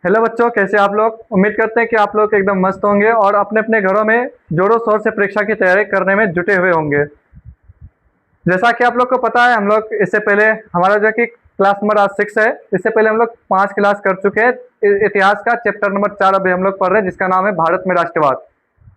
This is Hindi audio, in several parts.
हेलो बच्चों, कैसे आप लोग। उम्मीद करते हैं कि आप लोग एकदम मस्त होंगे और अपने अपने घरों में जोरों शोर से परीक्षा की तैयारी करने में जुटे हुए होंगे। जैसा कि आप लोग को पता है, हम लोग इससे पहले हमारा जो कि क्लास नंबर आज 6 है। इससे पहले हम लोग 5 क्लास कर चुके हैं। इतिहास का चैप्टर नंबर 4 अभी हम लोग पढ़ रहे हैं, जिसका नाम है भारत में राष्ट्रवाद।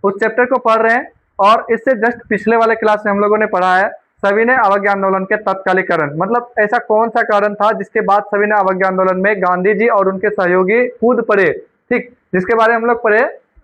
उस चैप्टर को पढ़ रहे हैं और इससे जस्ट पिछले वाले क्लास में हम लोगों ने पढ़ा है सविनय अवज्ञा आंदोलन के तत्कालीकरण। मतलब ऐसा कौन सा कारण था जिसके बाद सविनय अवज्ञा आंदोलन में गांधी जी और उनके सहयोगी कूद पड़े। ठीक, जिसके बारे में हम लोग पढ़े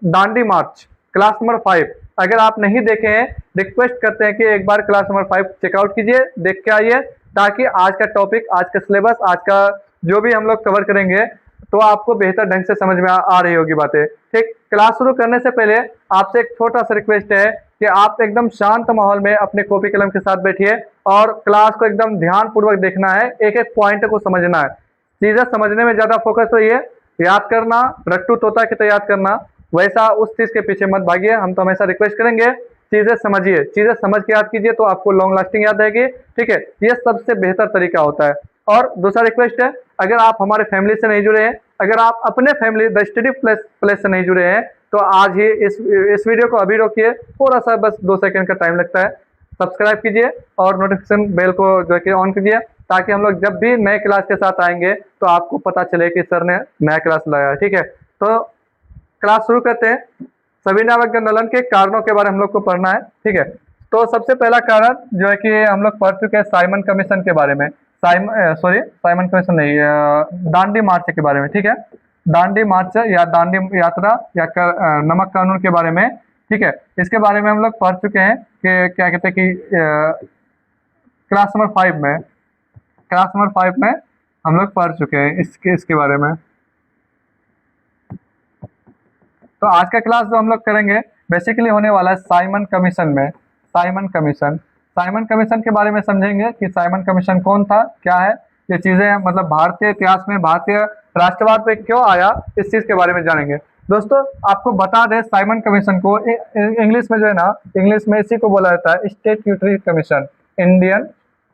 दांडी मार्च, क्लास नंबर 5। अगर आप नहीं देखे हैं, रिक्वेस्ट करते हैं कि एक बार क्लास नंबर 5 चेकआउट कीजिए, देख के आइए, ताकि आज का टॉपिक, आज का सिलेबस, आज का जो भी हम लोग कवर करेंगे तो आपको बेहतर ढंग से समझ में आ रही होगी बातें। ठीक, क्लास शुरू करने से पहले आपसे एक छोटा सा रिक्वेस्ट है कि आप एकदम शांत माहौल में अपने कॉपी कलम के साथ बैठिए और क्लास को एकदम ध्यान पूर्वक देखना है, एक एक पॉइंट को समझना है। चीजें समझने में ज्यादा फोकस रहिए। याद करना, रट्टू तोता की तरह याद करना, वैसा उस चीज के पीछे मत भागिए। हम तो हमेशा रिक्वेस्ट करेंगे, चीजें समझिए, चीजें समझ के याद कीजिए तो आपको लॉन्ग लास्टिंग याद रहेगी। ठीक है, ये सबसे बेहतर तरीका होता है। और दूसरा रिक्वेस्ट है, अगर आप हमारे फैमिली से नहीं जुड़े हैं, अगर आप अपने फैमिली द स्टडी प्लेस से नहीं जुड़े हैं, तो आज ही इस वीडियो को अभी रोकिए, थोड़ा सा बस 2 सेकंड का टाइम लगता है। सब्सक्राइब कीजिए और नोटिफिकेशन बेल को जो है कि ऑन कीजिए, ताकि हम लोग जब भी नए क्लास के साथ आएंगे तो आपको पता चले कि सर ने नया क्लास लगाया है। ठीक है, तो क्लास शुरू करते हैं। सविनय अवज्ञा आंदोलन के कारणों के बारे में हम लोग को पढ़ना है। ठीक है, तो सबसे पहला कारण जो है कि हम लोग पढ़ चुके हैं साइमन कमीशन के बारे में। साइमन कमीशन नहीं, दांडी मार्च के बारे में। ठीक है, दांडी मार्च या दांडी यात्रा या नमक कानून के बारे में। ठीक है, इसके बारे में हम लोग पढ़ चुके हैं कि क्या कहते हैं कि क्लास नंबर 5 में, हम लोग पढ़ चुके हैं इसके बारे में। तो आज का क्लास जो हम लोग करेंगे बेसिकली होने वाला है साइमन कमीशन में। साइमन कमीशन के बारे में समझेंगे कि साइमन कमीशन कौन था, क्या है, ये चीजें मतलब भारतीय इतिहास में भारतीय राष्ट्रवाद पे क्यों आया, इस चीज के बारे में जानेंगे। दोस्तों, आपको बता दें, साइमन कमीशन को इंग्लिश में जो है ना, इंग्लिश में इसी को बोला जाता है स्टैट्यूटरी कमीशन, इंडियन।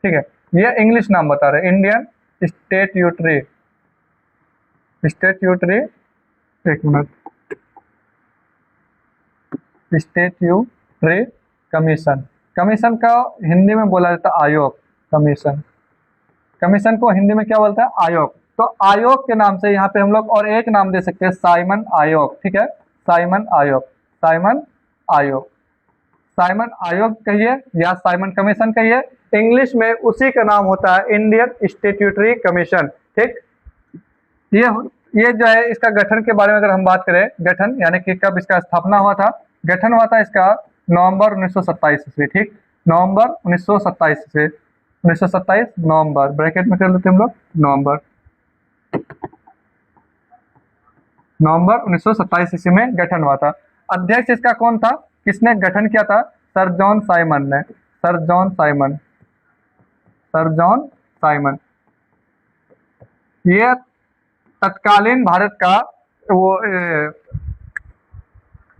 ठीक है, ये इंग्लिश नाम बता रहे, इंडियन स्टैट्यूटरी, एक मिनट, स्टैट्यूटरी कमीशन। कमीशन का हिंदी में बोला जाता है आयोग। कमीशन को हिंदी में क्या बोलता है, आयोग। तो आयोग के नाम से यहाँ पे हम लोग और एक नाम दे सकते हैं, साइमन आयोग। ठीक है, साइमन आयोग कहिए या साइमन कमीशन कहिए, इंग्लिश में उसी का नाम होता है इंडियन स्टैट्यूटरी कमीशन। ठीक, ये जो है, इसका गठन के बारे में अगर हम बात करें, गठन यानी कि कब इसका स्थापना हुआ था, गठन हुआ था इसका नवंबर 1927 ईस्वी। ठीक, नवंबर 1927 से 1927 नवंबर, ब्रैकेट में कर लेते हैं हम लोग, नवंबर 1927 ईस्वी में गठन हुआ था। अध्यक्ष इसका कौन था, किसने गठन किया था, सर जॉन साइमन। ये तत्कालीन भारत का वो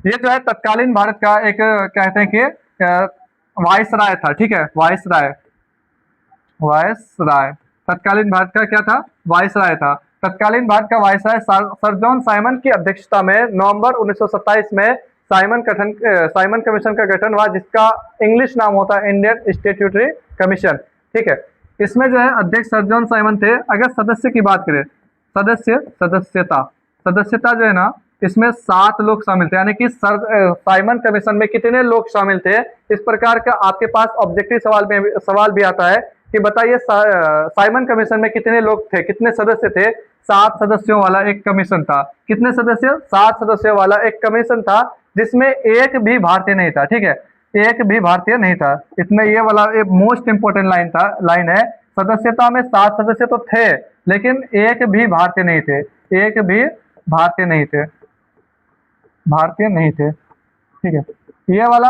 ये जो है तत्कालीन भारत का एक कहते हैं कि वायसराय था। ठीक है, वायसराय, तत्कालीन भारत का क्या था, वायसराय था। तत्कालीन भारत का वायसराय सर जॉन साइमन की अध्यक्षता में नवंबर 1927 में साइमन कमीशन का गठन हुआ, जिसका इंग्लिश नाम होता है इंडियन स्टैट्यूटरी कमीशन। ठीक है, इसमें जो है अध्यक्ष सर जॉन साइमन थे। अगर सदस्य की बात करें, सदस्यता जो है ना, इसमें 7 लोग शामिल थे। यानी कि साइमन कमीशन में कितने लोग शामिल थे, इस प्रकार का आपके पास ऑब्जेक्टिव सवाल भी आता है कि बताइए साइमन कमीशन में कितने लोग थे, कितने सदस्य थे। 7 सदस्यों वाला एक कमीशन था। कितने सदस्य, 7 सदस्यों वाला एक कमीशन था, जिसमें एक भी भारतीय नहीं था। ठीक है, एक भी भारतीय नहीं था। इसमें ये वाला एक मोस्ट इंपोर्टेंट लाइन है, सदस्यता में 7 सदस्य तो थे, लेकिन एक भी भारतीय नहीं थे, ठीक है, ये वाला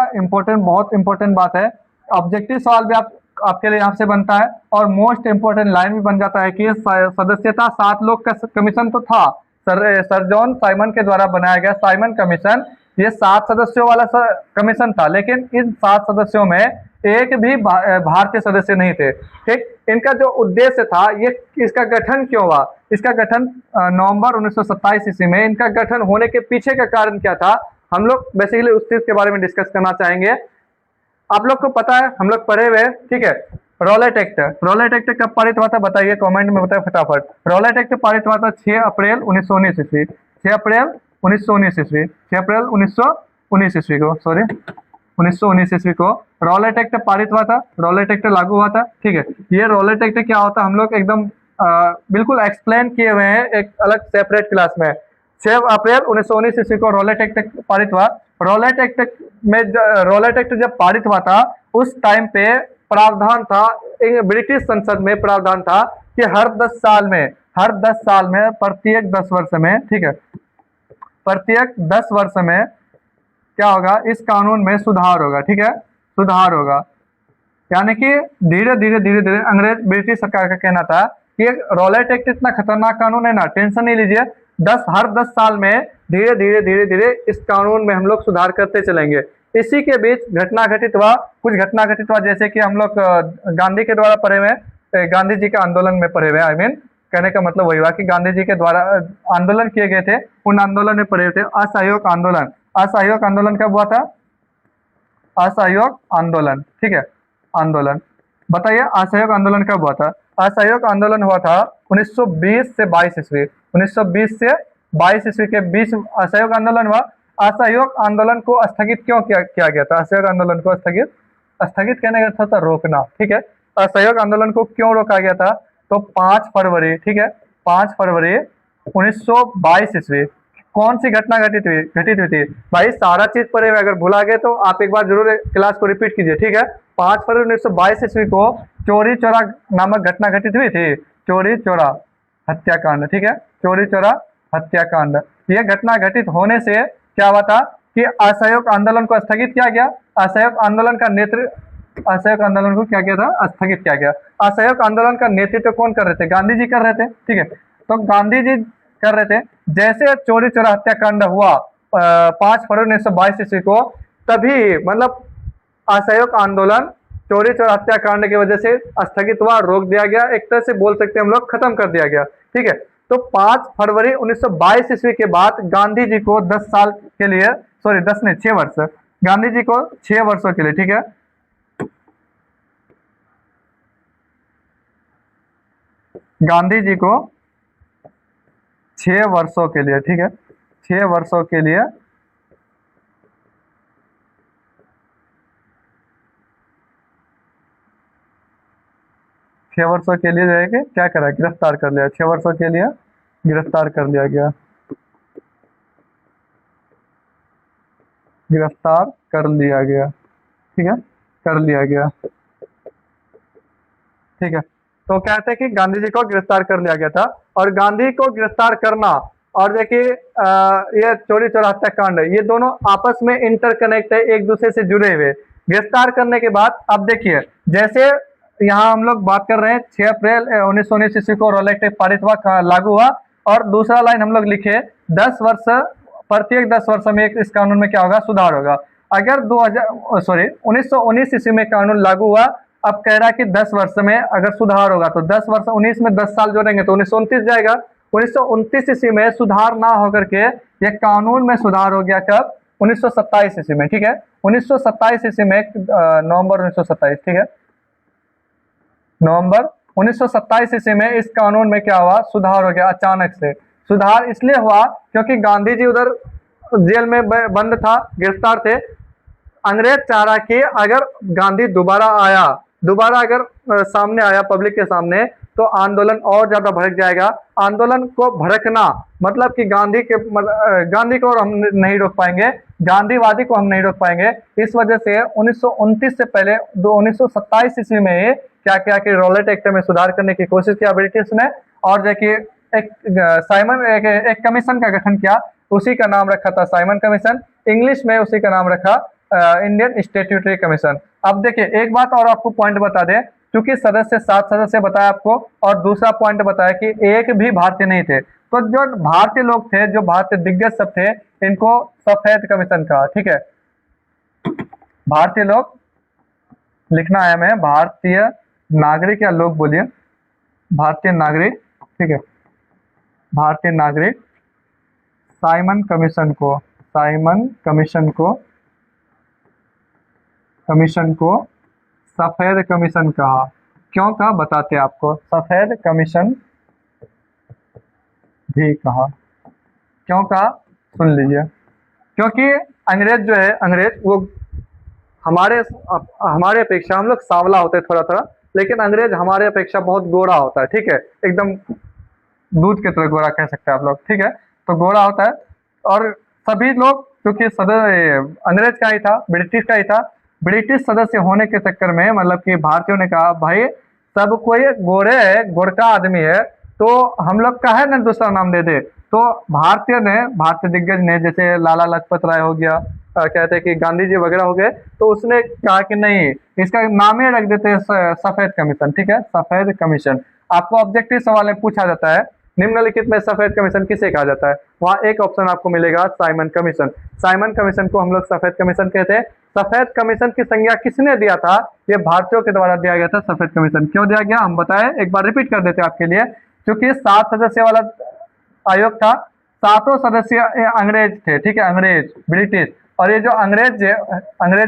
बहुत इंपॉर्टेंट बात है। ऑब्जेक्टिव सवाल भी आपके लिए यहाँ से बनता है, और मोस्ट इंपोर्टेंट लाइन भी बन जाता है कि सदस्यता 7 लोग का कमीशन तो था, सर जॉन साइमन के द्वारा बनाया गया साइमन कमीशन, ये 7 सदस्यों वाला कमीशन था। लेकिन इन 7 सदस्यों में एक भी भारतीय सदस्य नहीं थे। ठीक, इनका जो उद्देश्य था, ये इसका गठन क्यों हुआ, इसका गठन नवंबर 1927 ईस्वी में, इनका गठन होने के पीछे का कारण क्या था, हम लोग बेसिकली उस चीज के बारे में डिस्कस करना चाहेंगे। आप लोग को पता है, हम लोग पढ़े हुए, ठीक है, रॉलेट एक्ट। रॉलेट एक्ट कब पारित हुआ था बताइए, कमेंट में बताइए फटाफट। रॉलेट एक्ट पारित हुआ था 6 अप्रैल 1919 ईस्वी, 6 अप्रैल 1919 ईस्वी, 6 अप्रैल 1919 ईस्वी को, सॉरी 1919 ईस्वी को रॉलेट एक्ट पारित हुआ था, रॉलेट एक्ट लागू हुआ था। ठीक है, ये रॉलेट एक्ट क्या होता है हम लोग एकदम बिल्कुल एक्सप्लेन किए हुए हैं एक अलग सेपरेट क्लास में। 6 अप्रैल 1919 ईस्वी को रॉलेट एक्ट पारित हुआ। रॉलेट एक्ट में रॉलेट एक्ट जब पारित हुआ था, उस टाइम पे प्रावधान था, ब्रिटिश संसद में प्रावधान था कि हर 10 साल में, हर 10 साल में, प्रत्येक 10 वर्ष में, ठीक है, प्रत्येक 10 वर्ष में क्या होगा, इस कानून में सुधार होगा। ठीक है, सुधार होगा, यानी कि धीरे धीरे धीरे धीरे अंग्रेज ब्रिटिश सरकार का कहना था कि रॉलेट एक्ट इतना खतरनाक कानून है ना, टेंशन नहीं लीजिए, हर 10 साल में धीरे धीरे धीरे धीरे इस कानून में हम लोग सुधार करते चलेंगे। इसी के बीच घटना घटित हुआ, कुछ घटना घटित हुआ, जैसे कि हम लोग गांधी के द्वारा पढ़े हुए, गांधी जी के आंदोलन में पढ़े हुए, आई मीन कहने का मतलब वही हुआ कि गांधी जी के द्वारा आंदोलन किए गए थे, उन आंदोलन में पढ़े थे। असहयोग आंदोलन, असहयोग आंदोलन कब हुआ था, असहयोग आंदोलन, ठीक है, आंदोलन बताइए असहयोग आंदोलन कब हुआ था। असहयोग आंदोलन हुआ था 1920 से 22 ईस्वी, 1920 से 22 ईस्वी के बीच असहयोग आंदोलन हुआ। असहयोग आंदोलन को स्थगित क्यों किया गया था, असहयोग आंदोलन को स्थगित, स्थगित कहने का था रोकना। ठीक है, असहयोग आंदोलन को क्यों रोका गया था, तो 5 फरवरी, ठीक है, 5 फरवरी 1922 ईस्वी कौन सी घटना घटित हुई थी। भाई सारा चीज पढ़े हुए, अगर भुला गए तो आप एक बार जरूर क्लास को रिपीट कीजिए। ठीक है, 5 फरवरी 1922 ईस्वी को चोरी चोरा नामक घटना घटित हुई थी, चोरी चोरा हत्याकांड। ठीक है, चोरी चोरा हत्याकांड, यह घटना घटित होने से क्या हुआ था कि असहयोग आंदोलन को स्थगित किया गया। असहयोग आंदोलन का नेतृत्व, असहयोग आंदोलन को क्या किया था, स्थगित किया गया। असहयोग आंदोलन का नेतृत्व कौन कर रहे थे, गांधी जी कर रहे थे। ठीक है, तो गांधी जी कर रहे थे। जैसे चोरी चोरा हत्याकांड हुआ 5 फरवरी 1922 ईस्वी को, तभी मतलब असहयोग आंदोलन चोरी चोरा हत्याकांड की वजह से स्थगित हुआ, रोक दिया गया, एक तरह से बोल सकते हैं हम लोग खत्म कर दिया गया। ठीक है, तो 5 फरवरी 1922 ईस्वी के बाद गांधी जी को 10 साल के लिए, सॉरी 10 नहीं 6 वर्ष, गांधी जी को 6 वर्षों के लिए, ठीक है, गांधी जी को 6 वर्षों के लिए, ठीक है, 6 वर्षों के लिए 6 वर्षों के लिए जाएंगे क्या करा, गिरफ्तार कर लिया, 6 वर्षों के लिए गिरफ्तार कर लिया गया, गिरफ्तार कर लिया गया। ठीक है, कर लिया गया। ठीक है, तो कहते हैं कि गांधी जी को गिरफ्तार कर लिया गया था, और गांधी को गिरफ्तार करना और देखिए ये चोरी चोरा हत्याकांड, ये दोनों आपस में इंटरकनेक्ट है, एक दूसरे से जुड़े हुए। गिरफ्तार करने के बाद अब देखिए, जैसे यहाँ हम लोग बात कर रहे हैं 6 अप्रैल 1919 ईस्वी को रॉलेट एक्ट पारित हुआ, लागू हुआ, और दूसरा लाइन हम लोग लिखे 10 वर्ष, प्रत्येक 10 वर्ष में इस कानून में क्या होगा, सुधार होगा। अगर 1919 ईस्वी में कानून लागू हुआ, अब कह रहा है कि 10 वर्ष में अगर सुधार होगा, तो 10 वर्ष 19 में 10 साल जोड़ेंगे तो 1929 जाएगा। 1929 ईस्वी में सुधार ना होकर के ये कानून में सुधार हो गया कब, 1927 ईस्वी में। ठीक है, 1927 ईस्वी में नवंबर 1927, ठीक है, नवंबर 1927 ईस्वी में इस कानून में क्या हुआ, सुधार हो गया। अचानक से सुधार इसलिए हुआ क्योंकि गांधी जी उधर जेल में बंद था, गिरफ्तार थे। अंग्रेज चाह रहा कि अगर गांधी दोबारा आया, दोबारा अगर सामने आया पब्लिक के सामने, तो आंदोलन और ज्यादा भड़क जाएगा। आंदोलन को भड़कना मतलब कि गांधी को हम नहीं रोक पाएंगे, गांधीवादी को हम नहीं रोक पाएंगे। इस वजह से 1929 से पहले 1927 ईस्वी में क्या किया कि रॉलेट एक्ट में सुधार करने की कोशिश किया ब्रिटिश ने, और देखिए एक कमीशन का गठन किया, उसी का नाम रखा था साइमन कमीशन, इंग्लिश में उसी का नाम रखा इंडियन स्टैट्यूटरी कमीशन। अब देखिए एक बात और आपको पॉइंट बता दें, क्योंकि सदस्य 7 सदस्य बताया आपको, और दूसरा पॉइंट बताया कि एक भी भारतीय नहीं थे, तो जो भारतीय लोग थे, जो भारतीय दिग्गज सब थे, इनको सफेद कमीशन कहा। ठीक है, भारतीय लोग लिखना है हमें भारतीय नागरिक, या लोग बोलिए भारतीय नागरिक, ठीक है, भारतीय नागरिक साइमन कमीशन को, साइमन कमीशन को सफेद कमीशन कहा। क्यों कहा बताते हैं आपको, सफेद कमीशन भी कहा। क्यों कहा सुन लीजिए। क्योंकि अंग्रेज जो है, अंग्रेज वो हमारे हमारे अपेक्षा, हम लोग सांवला होते हैं थोड़ा थोड़ा, लेकिन अंग्रेज हमारे अपेक्षा बहुत गोरा होता है, ठीक है, एकदम दूध की तरह गोरा कह सकते हैं आप लोग, ठीक है, तो गोरा होता है। और सभी लोग, क्योंकि अंग्रेज का ही था, ब्रिटिश का ही था, ब्रिटिश सदस्य होने के चक्कर में मतलब कि भारतीयों ने कहा भाई सब कोई गोरे है, गोरका आदमी है, तो हम लोग का है ना दूसरा नाम दे दे। तो भारतीय दिग्गज ने, जैसे लाला लाजपत राय हो गया, कहते हैं कि गांधी जी वगैरह हो गए, तो उसने कहा कि नहीं, इसका नाम ही रख देते हैं सफेद कमीशन, ठीक है, सफेद कमीशन। आपको ऑब्जेक्टिव सवाल में पूछा जाता है निम्नलिखित में सफेद कमीशन किसे कहा जाता है, वहां एक ऑप्शन आपको मिलेगा साइमन कमीशन। साइमन कमीशन को हम लोग सफेद कमीशन कहते हैं। सफेद कमीशन की संज्ञा किसने दिया था, ये भारतीयों के द्वारा दिया गया था। सफेद कमीशन क्यों दिया गया हम बताएं, एक बार रिपीट कर देते हैं आपके लिए। क्योंकि 7 सदस्य वाला आयोग था, 7 सदस्य अंग्रेज थे, ठीक है, अंग्रेज ब्रिटिश। और ये जो अंग्रेज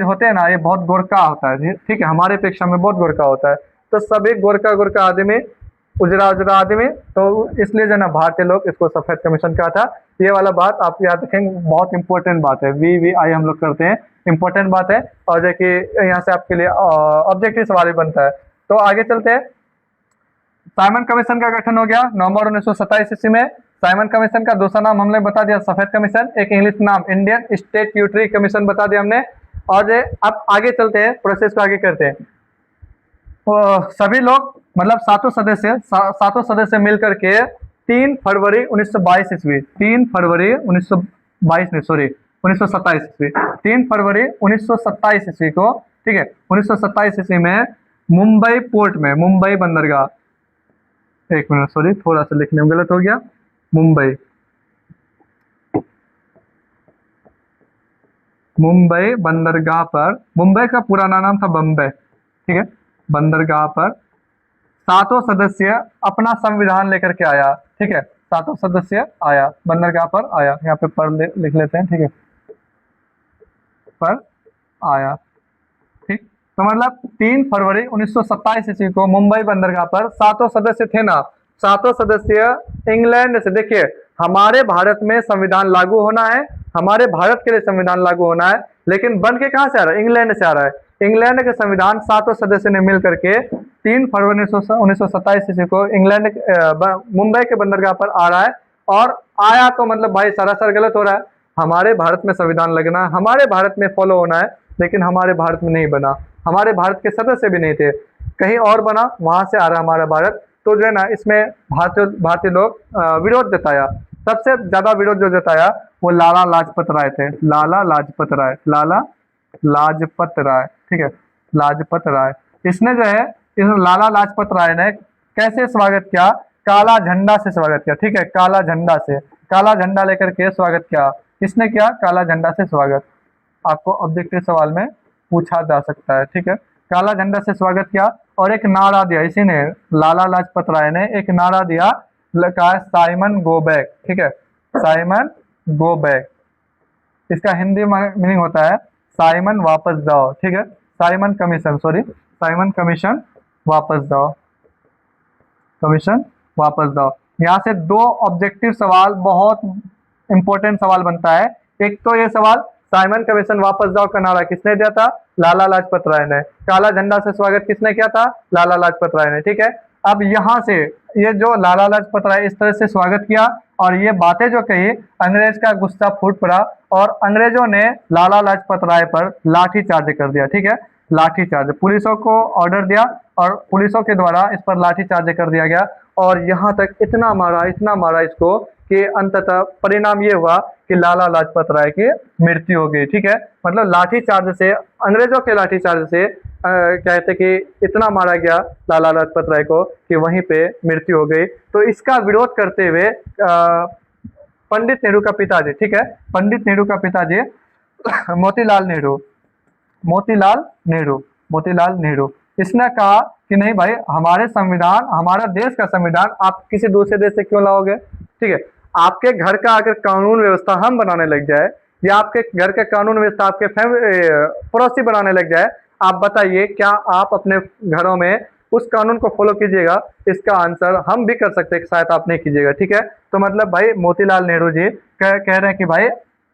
होते हैं ना, ये बहुत गोरका होता है, ठीक है, हमारे अपेक्षा में बहुत गोरका होता है। तो सभी गोरका गोरका आदमी, उजरा उजरा आदमी, तो इसलिए जो ना भारतीय लोग इसको सफेद कमीशन कहा था। ये वाला बात आप याद रखेंगे, बहुत इंपॉर्टेंट बात है, वी हम लोग करते हैं, इंपॉर्टेंट बात है। और देखिए यहाँ से आपके लिए ऑब्जेक्टिव सवाल भी बनता है। तो आगे चलते हैं। साइमन कमीशन का गठन हो गया नवंबर 1927 ईस्वी में। साइमन कमीशन का दूसरा नाम हमने बता दिया सफेद कमीशन, एक इंग्लिश नाम इंडियन स्टैट्यूटरी कमीशन बता दिया हमने। और अब आगे चलते हैं, प्रोसेस को आगे करते हैं। तो सभी लोग मतलब सातों सदस्य मिलकर के 3 फरवरी 1922 ईस्वी, 3 फरवरी 1922 नहीं सॉरी 1927 ईस्वी, 3 फरवरी 1927 ईस्वी को, ठीक है, 1927 ईस्वी में मुंबई पोर्ट में, मुंबई बंदरगाह, एक मिनट सॉरी थोड़ा सा लिखने में गलत हो गया, मुंबई बंदरगाह पर, मुंबई का पुराना नाम था बम्बई, ठीक है, बंदरगाह पर 7 सदस्य अपना संविधान लेकर के आया, ठीक है, 7 सदस्य आया, बंदरगाह पर आया, यहाँ पे पर लिख लेते हैं, ठीक है, पर आया, ठीक। तो मतलब 3 फरवरी 1927 ईस्वी को मुंबई बंदरगाह पर 7 सदस्य थे ना, 7 सदस्य इंग्लैंड से, देखिए हमारे भारत में संविधान लागू होना है, हमारे भारत के लिए संविधान लागू होना है, लेकिन बन के कहाँ से आ रहा है, इंग्लैंड से आ रहा है। इंग्लैंड के संविधान 7 सदस्य ने मिल करके 3 फरवरी 1927 ईस्वी को इंग्लैंड मुंबई के बंदरगाह पर आ रहा है। और आया तो मतलब भाई सरासर गलत हो रहा है, हमारे भारत में संविधान लगना है, हमारे भारत में फॉलो होना है, लेकिन हमारे भारत में नहीं बना, हमारे भारत के सदस्य भी नहीं थे, कहीं और बना, वहां से आ रहा हमारा भारत। तो जो है ना, इसमें भारतीय लोग विरोध जताया। सबसे ज्यादा विरोध जो जताया वो लाला लाजपत राय थे, लाला लाजपत राय, ठीक है, लाजपत राय। इसने जो है, इस लाला लाजपत राय ने कैसे स्वागत किया, काला झंडा से स्वागत किया, ठीक है, काला झंडा लेकर के स्वागत किया। किसने किया, काला झंडा से स्वागत। आपको ऑब्जेक्टिव सवाल में पूछा जा सकता है, ठीक है, काला झंडा से स्वागत किया। और एक नारा दिया, इसी ने, लाला लाजपत राय ने एक नारा दिया, कहा साइमन गो बैक, ठीक है, साइमन गो बैक। इसका हिंदी मीनिंग होता है साइमन वापस जाओ, ठीक है, साइमन कमीशन वापस जाओ, कमीशन वापस जाओ। यहाँ से 2 ऑब्जेक्टिव सवाल, बहुत इंपॉर्टेंट सवाल बनता है। एक तो ये सवाल, साइमन कमीशन वापस जाओ का नारा किसने दिया था, लाला लाजपत राय ने। काला झंडा से स्वागत किसने किया था, लाला लाजपत राय ने, ठीक है। अब यहाँ से ये जो लाला लाजपत राय इस तरह से स्वागत किया और ये बातें जो कही, अंग्रेज का गुस्सा फूट पड़ा और अंग्रेजों ने लाला लाजपत राय पर लाठीचार्ज कर दिया, ठीक है, लाठीचार्ज, पुलिसों को ऑर्डर दिया और पुलिसों के द्वारा इस पर लाठीचार्ज कर दिया गया। और यहाँ तक इतना मारा इसको कि अंततः परिणाम ये हुआ कि लाला लाजपत राय की मृत्यु हो गई, ठीक है। मतलब लाठीचार्ज से, अंग्रेजों के लाठीचार्ज से कहते कि इतना मारा गया लाला लाजपत राय को कि वहीं पे मृत्यु हो गई। तो इसका विरोध करते हुए पंडित नेहरू का पिताजी, ठीक है, पंडित नेहरू का पिताजी मोतीलाल नेहरू, मोतीलाल नेहरू। इसने कहा कि नहीं भाई, हमारे संविधान, हमारा देश का संविधान आप किसी दूसरे देश से क्यों लाओगे, ठीक है। आपके घर का अगर कानून व्यवस्था हम बनाने लग जाए, या आपके घर का कानून व्यवस्था आपके पड़ोसी बनाने लग जाए, आप बताइए क्या आप अपने घरों में उस कानून को फॉलो कीजिएगा? इसका आंसर हम भी कर सकते हैं, शायद आप नहीं कीजिएगा, ठीक है। तो मतलब भाई मोतीलाल नेहरू जी कह रहे हैं कि भाई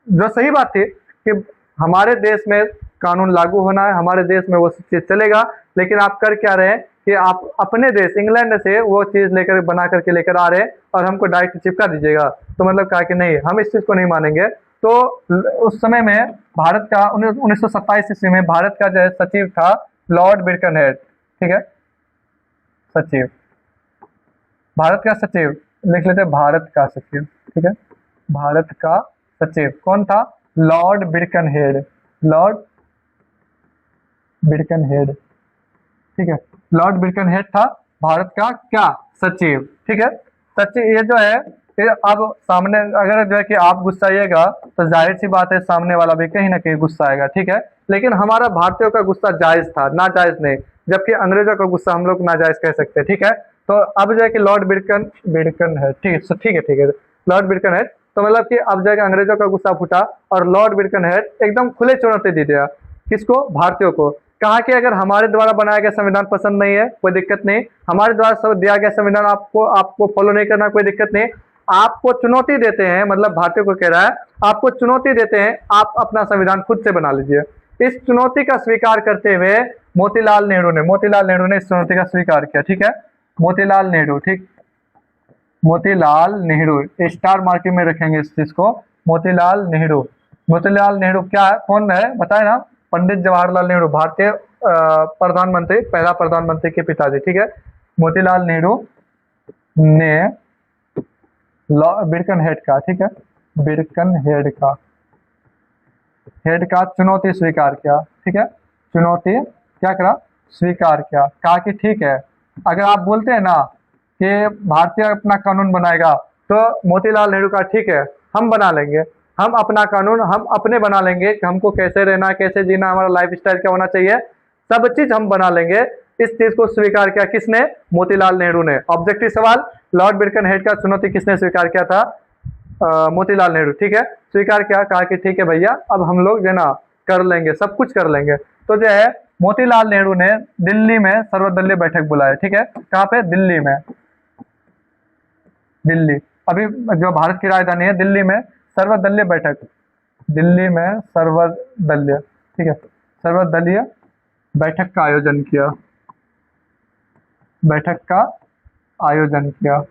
जो सही बात थी कि हमारे देश में कानून लागू होना है, हमारे देश में वो चीज़ चलेगा, लेकिन आप कर क्या रहे हैं कि आप अपने देश इंग्लैंड से वो चीज़ लेकर बना करके लेकर आ रहे हैं और हमको डायरेक्ट चिपका दीजिएगा। तो मतलब कहा कि नहीं, हम इस चीज़ को नहीं मानेंगे। तो उस समय में भारत का 1927 ईस्वी में भारत का जो है सचिव था लॉर्ड बिरकनहेड, ठीक है, सचिव, भारत का सचिव, लिख लेते हैं भारत का सचिव, ठीक है, भारत का सचिव कौन था? लॉर्ड बिरकनहेड, लॉर्ड बिरकनहेड, ठीक है, लॉर्ड बिरकनहेड था भारत का क्या? सचिव, ठीक है। सचिव ये जो है, फिर अब सामने अगर जो है कि आप गुस्साइएगा तो जाहिर सी बात है सामने वाला भी कहीं ना कहीं गुस्सा आएगा, ठीक है। लेकिन हमारा भारतीयों का गुस्सा जायज था, नाजायज नहीं, जबकि अंग्रेजों का गुस्सा हम लोग नाजायज कह सकते हैं, ठीक है। तो अब जो है कि लॉर्ड बिरकन है, ठीक है, ठीक है, ठीक है, लॉर्ड बिरकनहेड। तो मतलब कि अब जो है कि अंग्रेजों का गुस्सा फूटा और लॉर्ड बिरकनहेड एकदम खुले चुनौती दे दिया, किसको? भारतीयों को। कहा कि अगर हमारे द्वारा बनाया गया संविधान पसंद नहीं है, कोई दिक्कत नहीं, हमारे द्वारा दिया गया संविधान आपको फॉलो नहीं करना, कोई दिक्कत नहीं, आपको चुनौती देते हैं, मतलब भारतीयों को कह रहा है आपको चुनौती देते हैं, आप अपना संविधान खुद से बना लीजिए। इस चुनौती का स्वीकार करते हुए मोतीलाल नेहरू ने इस चुनौती का स्वीकार किया, ठीक है, मोतीलाल नेहरू, ठीक, मोतीलाल नेहरू, स्टार मार्किंग में रखेंगे इस चीज को, मोतीलाल नेहरू। मोतीलाल नेहरू क्या है, कौन है बताए ना? पंडित जवाहरलाल नेहरू, भारतीय प्रधानमंत्री, पहला प्रधानमंत्री के पिताजी, ठीक है। मोतीलाल नेहरू ने बिरकनहेड का, ठीक है, बिरकनहेड का चुनौती स्वीकार किया, ठीक है, चुनौती क्या करा? स्वीकार किया। कहा कि ठीक है, अगर आप बोलते हैं ना कि भारतीय अपना कानून बनाएगा, तो मोतीलाल नेहरू का ठीक है, हम बना लेंगे, हम अपना कानून हम अपने बना लेंगे, कि हमको कैसे रहना, कैसे जीना, हमारा लाइफ स्टाइल क्या होना चाहिए, सब चीज हम बना लेंगे। इस चीज को स्वीकार किया किसने? मोतीलाल नेहरू ने। ऑब्जेक्टिव सवाल, लॉर्ड बिरकनहेड का चुनौती किसने स्वीकार किया था? मोतीलाल नेहरू, ठीक है, स्वीकार किया। कहा कि ठीक है भैया, अब हम लोग जो ना कर लेंगे, सब कुछ कर लेंगे। तो जो है मोतीलाल नेहरू ने दिल्ली में सर्वदलीय बैठक बुलाया, ठीक है, कहाँ पे? दिल्ली में, दिल्ली, अभी जो भारत की राजधानी है दिल्ली में, सर्वदलीय बैठक, दिल्ली में सर्वदलीय, ठीक है, सर्वदलीय बैठक का आयोजन किया, बैठक का आयोजन किया।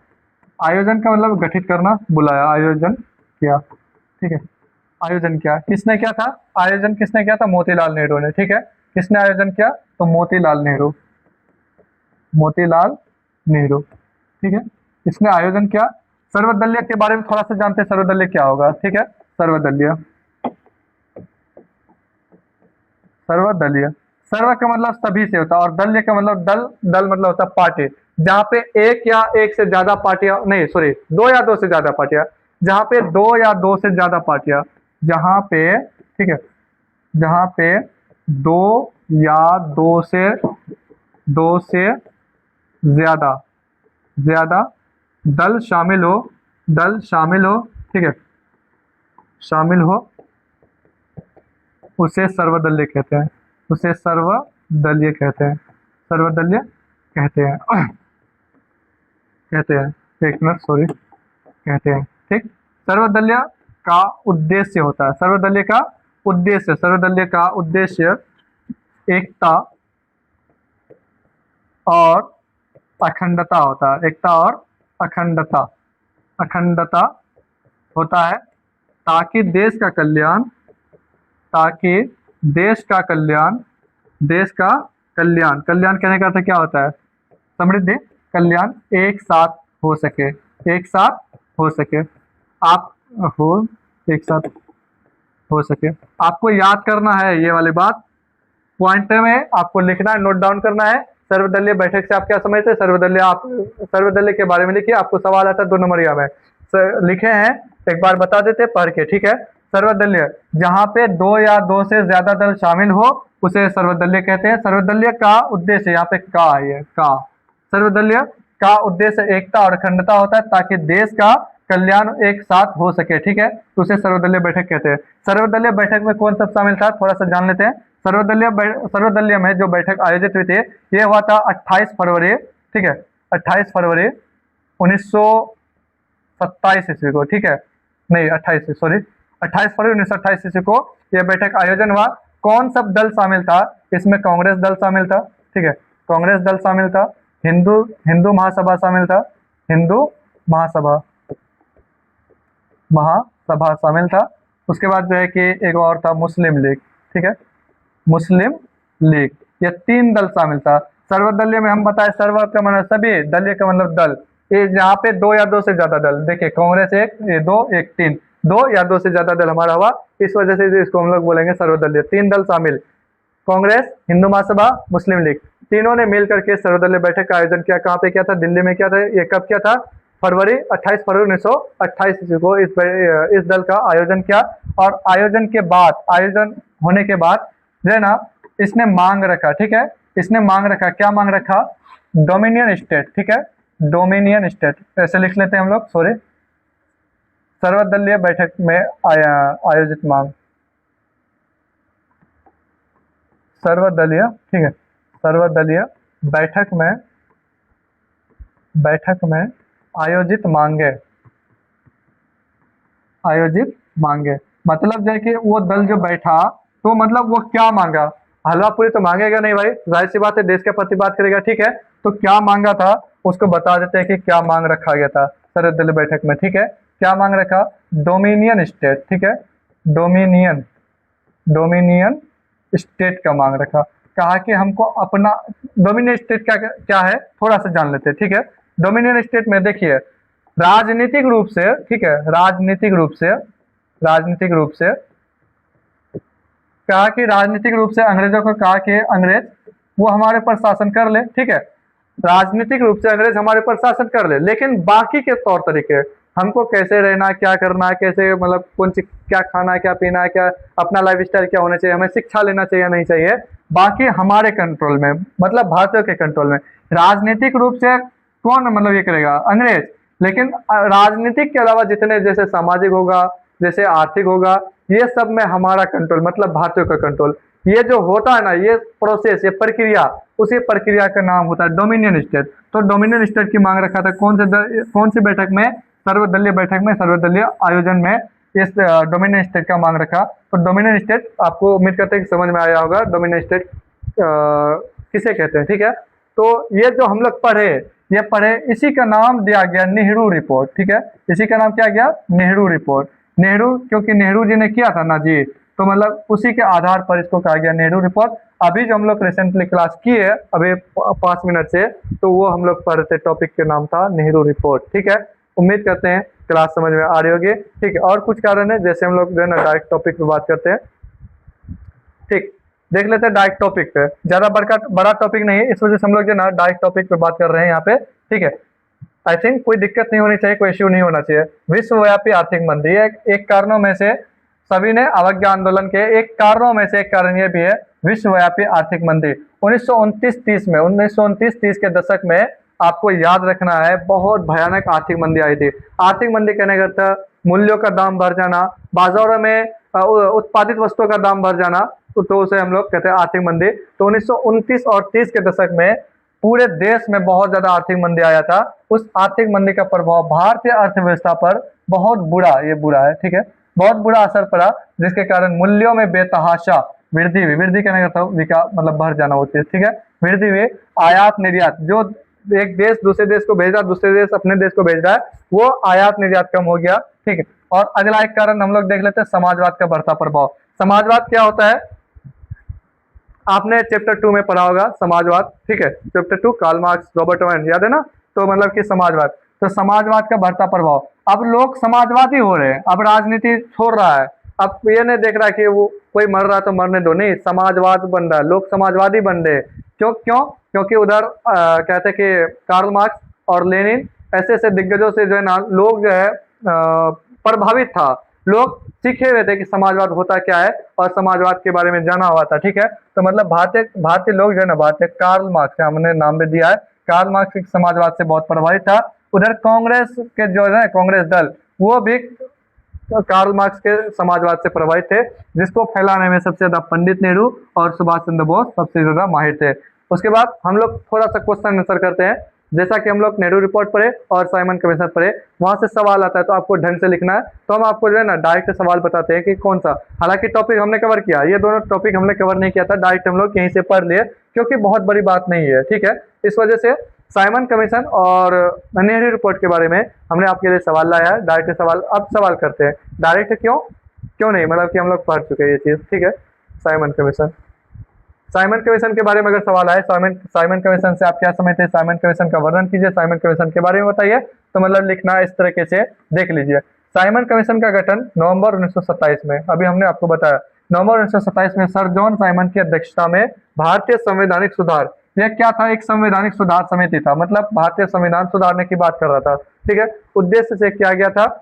आयोजन का मतलब गठित करना, बुलाया, आयोजन किया, ठीक है, आयोजन किया। किसने किया था आयोजन? किसने किया था? मोतीलाल नेहरू ने, ठीक है। किसने आयोजन किया? तो मोतीलाल नेहरू, मोतीलाल नेहरू, ठीक है, इसने आयोजन किया। सर्वदलीय के बारे में थोड़ा सा जानते हैं, सर्वदलीय क्या होगा, ठीक है, सर्वदलीय, सर्वदलीय, सर्व का मतलब सभी से होता है, और दल्य का मतलब दल मतलब होता है पार्टी, जहाँ पे एक या एक से ज्यादा पार्टियां, नहीं सॉरी, दो या दो से ज्यादा पार्टियां, जहाँ पे दो या दो से ज्यादा पार्टियां, जहाँ पे, ठीक है, जहाँ पे दो या दो से ज्यादा दल शामिल हो, ठीक है, शामिल हो, उसे सर्वदलीय कहते हैं, उसे सर्वदलीय कहते हैं, सर्वदलीय कहते हैं, कहते हैं, एक मिनट सॉरी, कहते हैं, ठीक। सर्वदलीय का उद्देश्य होता है, सर्वदलीय का उद्देश्य एकता और अखंडता होता है, एकता और अखंडता होता है, ताकि देश का कल्याण, कल्याण कहने का अर्थ क्या होता है? समृद्धि, कल्याण, एक साथ हो सके, आप हो एक साथ हो सके। आपको याद करना है ये वाली बात, पॉइंट में आपको लिखना है, नोट डाउन करना है। सर्वदलीय बैठक से आप क्या समझते हैं? सर्वदलीय के बारे में लिखिए, आपको सवाल आता है 2 नंबरिया में, लिखे हैं, एक बार बता देते पढ़ के, ठीक है। सर्वदलीय, जहाँ पे दो या दो से ज्यादा दल शामिल हो, उसे सर्वदलीय कहते हैं। सर्वदलीय का उद्देश्य, यहाँ पे का है, ये का, सर्वदलीय का उद्देश्य एकता और अखंडता होता है ताकि देश का कल्याण एक साथ हो सके, ठीक है, तो उसे सर्वदलीय बैठक कहते हैं। सर्वदलीय बैठक में कौन सब शामिल था, थोड़ा सा जान लेते हैं। सर्वदलीय में जो बैठक आयोजित हुई थी, ये हुआ था 28 फरवरी, ठीक है, 28 फरवरी 1927 ईस्वी को, ठीक है, नहीं 28, सॉरी 28 फरवरी 1928 ईस्वी को यह बैठक आयोजन हुआ। कौन सब दल शामिल था, इसमें कांग्रेस दल शामिल था, ठीक है, कांग्रेस दल शामिल था, हिंदू हिंदू महासभा शामिल था, हिंदू महासभा महासभा शामिल था। उसके बाद जो है कि एक और था मुस्लिम लीग, ठीक है, मुस्लिम लीग, ये 3 दल शामिल था। सर्वदलीय में हम बताए, सर्व का मतलब सभी, दलीय का मतलब दल, ये यहाँ पे 2 या 2 से ज्यादा दल, देखिए कांग्रेस 1, ये 2, 1, 3, 2 या 2 से ज्यादा दल हमारा हुआ, इस वजह से इसको हम लोग बोलेंगे सर्वदलीय। 3 दल शामिल, कांग्रेस, हिंदू महासभा, मुस्लिम लीग, तीनों ने मिलकर के सर्वदलीय बैठक का आयोजन किया। कहाँ पे किया था, दिल्ली में किया था। ये कब किया था, 28 फरवरी 1928 ईस्वी को इस दल का आयोजन किया। और आयोजन के बाद, आयोजन होने के बाद जो है ना, इसने मांग रखा, ठीक है, इसने मांग रखा, क्या मांग रखा, डोमिनियन स्टेट, ठीक है, डोमिनियन स्टेट, ऐसे लिख लेते हैं हम लोग, सॉरी, सर्वदलीय बैठक में आयोजित मांग, सर्वदलीय, ठीक है, सर्वदलीय बैठक में आयोजित मांगे, मतलब जो है कि वो दल जो बैठा, तो मतलब वो क्या मांगा, हलवा पूरी तो मांगेगा नहीं भाई, जाहिर सी बात है, देश के प्रति बात करेगा, ठीक है, तो क्या मांगा था उसको बता देते हैं कि क्या मांग रखा गया था सर्वदलीय बैठक में, ठीक है, क्या मांग रखा, डोमिनियन स्टेट, ठीक है, डोमिनियन स्टेट का मांग रखा। कहा कि हमको अपना, डोमिनियन स्टेट क्या है, थोड़ा सा जान लेते हैं, ठीक है। डोमिनियन स्टेट में देखिए, राजनीतिक रूप से, ठीक है, राजनीतिक रूप से कहा कि राजनीतिक रूप से अंग्रेजों को कहा कि अंग्रेज वो हमारे पर शासन कर ले, ठीक है, राजनीतिक रूप से अंग्रेज हमारे पर शासन कर ले, लेकिन बाकी के तौर तरीके, हमको कैसे रहना, क्या करना, कैसे मतलब कौन सी, क्या खाना है, क्या पीना है, क्या अपना लाइफ स्टाइल क्या होना चाहिए, हमें शिक्षा लेना चाहिए या नहीं चाहिए, बाकी हमारे कंट्रोल में, मतलब भारतीयों के कंट्रोल में। राजनीतिक रूप से कौन मतलब ये करेगा, अंग्रेज, लेकिन राजनीतिक के अलावा जितने, जैसे सामाजिक होगा, जैसे आर्थिक होगा, ये सब में हमारा कंट्रोल, मतलब भारतीयों का कंट्रोल। ये जो होता है ना, ये प्रोसेस, ये प्रक्रिया, उसी प्रक्रिया का नाम होता है डोमिनियन स्टेट। तो डोमिनियन स्टेट की मांग रखा था कौन सी बैठक में, सर्वदलीय बैठक में, सर्वदलीय आयोजन में इस डोमिनियन स्टेट का मांग रखा। तो डोमिनियन स्टेट आपको उम्मीद करते हैं कि समझ में आया होगा, डोमिनियन स्टेट किसे कहते हैं, ठीक है। तो ये जो हम लोग पढ़े, इसी का नाम दिया गया नेहरू रिपोर्ट, ठीक है, इसी का नाम क्या गया, नेहरू रिपोर्ट। नेहरू, क्योंकि नेहरू जी ने किया था ना जी, तो मतलब उसी के आधार पर इसको कहा गया नेहरू रिपोर्ट। अभी जो हम लोग रिसेंटली क्लास की है, अभी 5 मिनट से, तो वो हम लोग पढ़ रहे थे, टॉपिक के नाम था नेहरू रिपोर्ट, ठीक है। उम्मीद करते हैं क्लास समझ में आ रही होगी, ठीक है। और कुछ कारण है, जैसे हम लोग जो है ना डायरेक्ट टॉपिक पे बात करते हैं, ठीक, देख लेते हैं डायरेक्ट टॉपिक पे, ज्यादा बड़ा टॉपिक नहीं है, इस वजह से हम लोग जो ना डायरेक्ट टॉपिक पे बात कर रहे हैं यहाँ पे, ठीक है। आई थिंक कोई दिक्कत नहीं होनी चाहिए, कोई इश्यू नहीं होना चाहिए। विश्वव्यापी आर्थिक मंदी, एक कारणों में से, सभी ने अवज्ञा आंदोलन के एक कारणों में से एक कारण ये भी है, विश्वव्यापी आर्थिक मंदी 1929-30 में, 1929-30 के दशक में आपको याद रखना है, बहुत भयानक आर्थिक मंदी आई थी। आर्थिक मंदी कहने का अर्थ मूल्यों का दाम बढ़ जाना, बाजारों में उत्पादित वस्तुओं का दाम बढ़ जाना, तो उसे हम लोग कहते हैं आर्थिक मंदी। तो 1929 और 30 के दशक में पूरे देश में बहुत ज्यादा आर्थिक मंदी आया था। उस आर्थिक मंदी का प्रभाव भारतीय अर्थव्यवस्था पर बहुत बुरा, ये बुरा है, ठीक है, बहुत बुरा असर पड़ा, जिसके कारण मूल्यों में बेतहाशा वृद्धि हुई। वृद्धि कहने का मतलब बढ़ जाना होती है, ठीक है, वृद्धि हुई। आयात निर्यात, जो एक देश दूसरे देश को भेज रहा है, दूसरे देश अपने देश को भेज रहा है, वो आयात निर्यात कम हो गया, ठीक है। और अगला एक कारण हम लोग देख लेते हैं, समाजवाद का बढ़ता प्रभाव। समाजवाद क्या होता है, आपने चैप्टर 2 में पढ़ा होगा समाजवाद, ठीक है, chapter 2, Karl Marx, Robert Owen, याद है ना। तो मतलब कि समाजवाद, तो समाजवाद का बढ़ता प्रभाव, अब लोग समाजवादी हो रहे हैं, अब राजनीति छोड़ रहा है, अब ये नहीं देख रहा है कि वो कोई मर रहा है तो मरने दो, नहीं, समाजवाद बन रहा है, लोग समाजवादी बन रहे। क्यों, क्योंकि उधर कहते हैं कि कार्ल मार्क्स और लेनिन ऐसे ऐसे दिग्गजों से जो है ना लोग जो है प्रभावित था, लोग सीखे हुए थे कि समाजवाद होता क्या है और समाजवाद के बारे में जाना हुआ था, ठीक है। तो मतलब भारतीय भारतीय लोग जो है ना, भारतीय कार्ल मार्क्स, हमने नाम भी दिया है, कार्ल मार्क्स एक समाजवाद से बहुत प्रभावित था। उधर कांग्रेस के जो है कांग्रेस दल, वो भी कार्ल मार्क्स के समाजवाद से प्रभावित थे, जिसको फैलाने में सबसे ज्यादा पंडित नेहरू और सुभाष चंद्र बोस सबसे ज्यादा माहिर थे। उसके बाद हम लोग थोड़ा सा क्वेश्चन आंसर करते हैं। जैसा कि हम लोग नेहरू रिपोर्ट पढ़े और साइमन कमीशन पढ़े, वहां से सवाल आता है तो आपको ढंग से लिखना है। तो हम आपको जो है ना डायरेक्ट सवाल बताते हैं कि कौन सा, हालांकि टॉपिक हमने कवर किया, ये दोनों टॉपिक हमने कवर नहीं किया था, डायरेक्ट हम लोग यहीं से पढ़ लिए, क्योंकि बहुत बड़ी बात नहीं है, ठीक है। इस वजह से साइमन कमीशन और नेहरू रिपोर्ट के बारे में हमने आपके लिए सवाल लाया है, डायरेक्ट सवाल। अब सवाल करते हैं डायरेक्ट, क्यों नहीं, मतलब कि हम लोग पढ़ चुके हैं ये चीज, ठीक है। साइमन कमीशन, साइमन कमीशन के बारे में अगर सवाल आए, साइमन कमीशन से आप क्या समझते हैं, साइमन कमीशन का वर्णन कीजिए, साइमन कमीशन के बारे में बताइए। तो मतलब लिखना इस तरीके से, देख लीजिए। साइमन कमीशन का गठन नवंबर 1927 में, अभी हमने आपको बताया, नवंबर 1927 में सर जॉन साइमन की अध्यक्षता में भारतीय संवैधानिक सुधार, यह क्या था, एक संवैधानिक सुधार समिति था, मतलब भारतीय संविधान सुधारने की बात कर रहा था, ठीक है। उद्देश्य से किया गया था।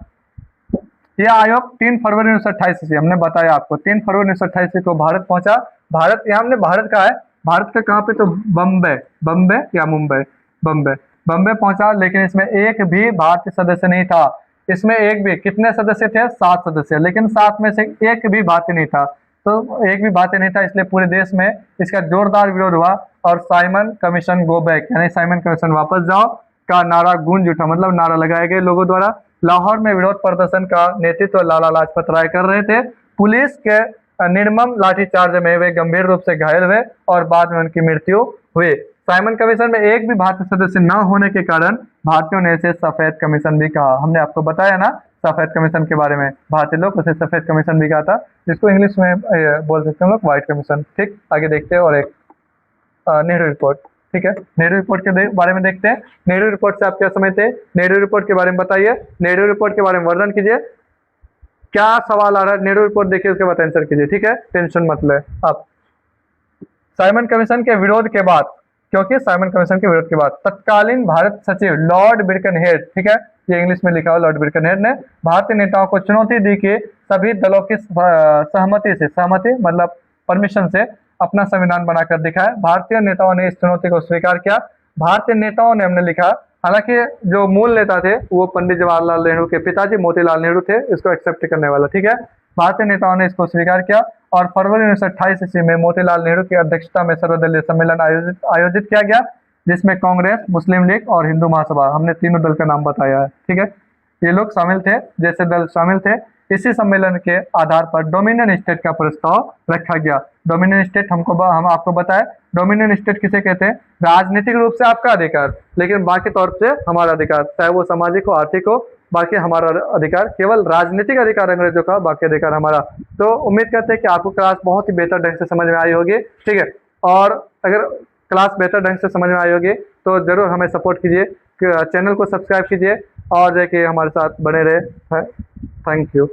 यह आयोग 3 फरवरी 1928 ईस्वी, हमने बताया आपको, 3 फरवरी 1928 ईस्वी को भारत पहुंचा। भारत, यहाँ हमने भारत का है, भारत का कहाँ पे, तो बम्बे या मुंबई, बम्बे पहुंचा, लेकिन इसमें एक भी भारतीय सदस्य नहीं था। इसमें एक भी, कितने सदस्य थे, 7 सदस्य, लेकिन 7 में से एक भी भारतीय नहीं था। तो एक भी भारतीय नहीं था, इसलिए पूरे देश में इसका जोरदार विरोध हुआ और साइमन कमीशन गो बैक, यानी साइमन कमीशन वापस जाओ का नारा गूंज उठा, मतलब नारा लगाए गए लोगों द्वारा। लाहौर में विरोध प्रदर्शन का नेतृत्व लाला लाजपत राय कर रहे थे। पुलिस के निर्मम लाठीचार्ज में वे गंभीर रूप से घायल हुए और बाद में उनकी मृत्यु हुई। साइमन कमीशन में एक भी भारतीय सदस्य न होने के कारण भारतीयों ने इसे सफेद कमीशन भी कहा। हमने आपको बताया ना सफेद कमीशन के बारे में, भारतीय लोग उसे सफेद कमीशन भी कहा था, जिसको इंग्लिश में बोल सकते हैं हम लोग व्हाइट कमीशन, ठीक। आगे देखते हैं, और एक नेहरू रिपोर्ट, ठीक है। नेहरू रिपोर्ट के बारे में देखते हैं। नेहरू रिपोर्ट से आप क्या समझते हैं, नेहरू रिपोर्ट के बारे में बताइए, नेहरू रिपोर्ट के बारे में वर्णन कीजिए। क्या सवाल आ रहा है, नेहरू रिपोर्ट देखिए, उसके बाद आंसर कीजिए, ठीक है, टेंशन मत ले आप। साइमन कमीशन के विरोध के बाद, क्योंकि साइमन कमीशन के विरोध के बाद तत्कालीन भारत सचिव लॉर्ड बिरकनहेड, ठीक है, ये इंग्लिश में लिखा हुआ, लॉर्ड बिरकनहेड ने भारतीय नेताओं को चुनौती दी कि सभी दलों की सहमति मतलब परमिशन से अपना संविधान बनाकर दिखाए। भारतीय नेताओं ने इस चुनौती को स्वीकार किया। भारतीय नेताओं ने, हमने लिखा, हालांकि जो मूल नेता थे वो पंडित जवाहरलाल नेहरू के पिताजी मोतीलाल नेहरू थे, इसको एक्सेप्ट करने वाला, ठीक है। भारतीय नेताओं ने इसको स्वीकार किया और फरवरी 1928 ईस्वी में मोतीलाल नेहरू की अध्यक्षता में सर्वदलीय सम्मेलन आयोजित किया गया, जिसमें कांग्रेस, मुस्लिम लीग और हिंदू महासभा, हमने तीनों दल का नाम बताया है, ठीक है, ये लोग शामिल थे, जैसे दल शामिल थे। इसी सम्मेलन के आधार पर डोमिनियन स्टेट का प्रस्ताव रखा गया। डोमिनियन स्टेट हम आपको बताएं, डोमिनियन स्टेट किसे कहते हैं, राजनीतिक रूप से आपका अधिकार, लेकिन बाकी तौर पे हमारा अधिकार, चाहे वो सामाजिक हो, आर्थिक हो, बाकी हमारा अधिकार, केवल राजनीतिक अधिकार अंग्रेजों का, बाकी अधिकार हमारा। तो उम्मीद करते हैं कि आपको क्लास बहुत ही बेहतर ढंग से समझ में आई होगी, ठीक है। और अगर क्लास बेहतर ढंग से समझ में आई होगी तो जरूर हमें सपोर्ट कीजिए, चैनल को सब्सक्राइब कीजिए और देखिए हमारे साथ बने रहे। Thank you.